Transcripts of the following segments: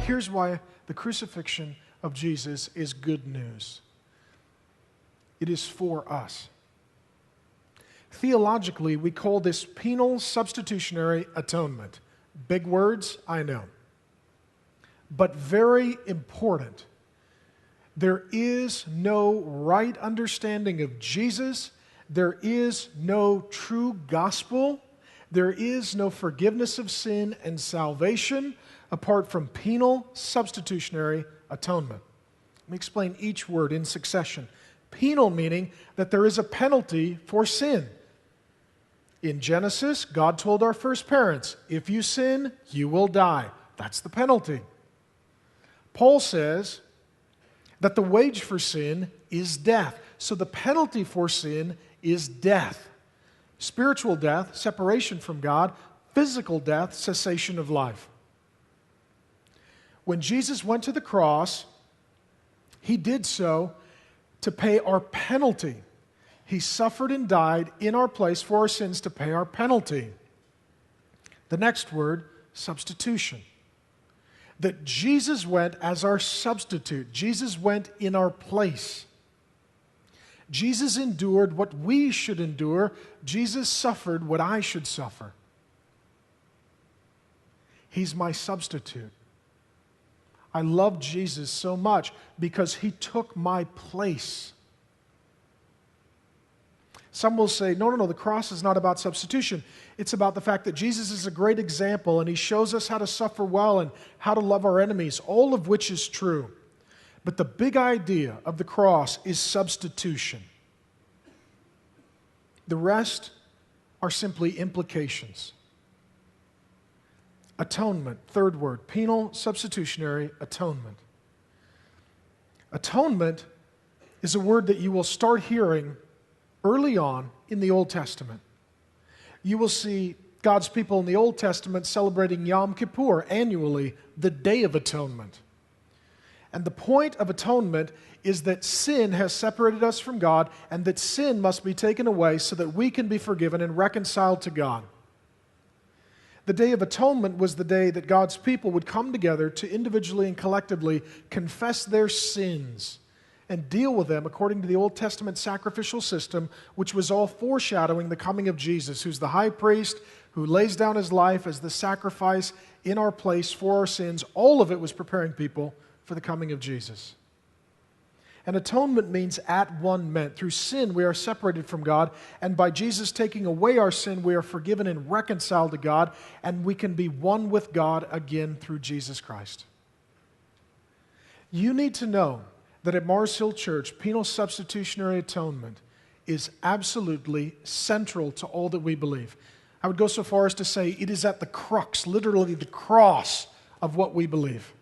Here's why the crucifixion of Jesus is good news. It is for us. Theologically, we call this penal substitutionary atonement. Big words, I know. But very important. There is no right understanding of Jesus. There is no true gospel. There is no forgiveness of sin and salvation apart from penal substitutionary atonement. Let me explain each word in succession. Penal meaning that there is a penalty for sin. In Genesis, God told our first parents, if you sin, you will die. That's the penalty. Paul says that the wage for sin is death. So the penalty for sin is death. Spiritual death, separation from God. Physical death, cessation of life. When Jesus went to the cross, he did so to pay our penalty. He suffered and died in our place for our sins to pay our penalty. The next word, substitution. That Jesus went as our substitute. Jesus went in our place. Jesus endured what we should endure. Jesus suffered what I should suffer. He's my substitute. I love Jesus so much because he took my place. Some will say, no, the cross is not about substitution. It's about the fact that Jesus is a great example and he shows us how to suffer well and how to love our enemies, all of which is true. But the big idea of the cross is substitution. The rest are simply implications. Atonement, third word, penal substitutionary atonement. Atonement is a word that you will start hearing early on in the Old Testament. You will see God's people in the Old Testament celebrating Yom Kippur annually, the Day of Atonement. And the point of atonement is that sin has separated us from God and that sin must be taken away so that we can be forgiven and reconciled to God. The Day of Atonement was the day that God's people would come together to individually and collectively confess their sins and deal with them according to the Old Testament sacrificial system, which was all foreshadowing the coming of Jesus, who's the high priest, who lays down his life as the sacrifice in our place for our sins. All of it was preparing people for the coming of Jesus. And atonement means at one meant. Through sin, we are separated from God, and by Jesus taking away our sin, we are forgiven and reconciled to God, and we can be one with God again through Jesus Christ. You need to know that at Mars Hill Church, penal substitutionary atonement is absolutely central to all that we believe. I would go so far as to say it is at the crux, literally the cross of what we believe.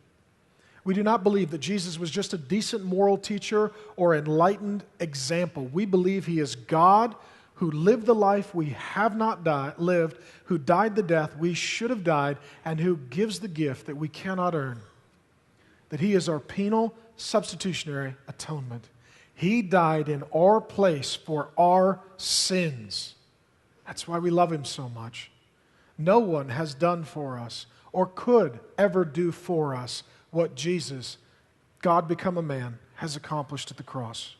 We do not believe that Jesus was just a decent moral teacher or enlightened example. We believe he is God who lived the life we have not lived, who died the death we should have died, and who gives the gift that we cannot earn. That he is our penal substitutionary atonement. He died in our place for our sins. That's why we love him so much. No one has done for us or could ever do for us what Jesus, God become a man, has accomplished at the cross.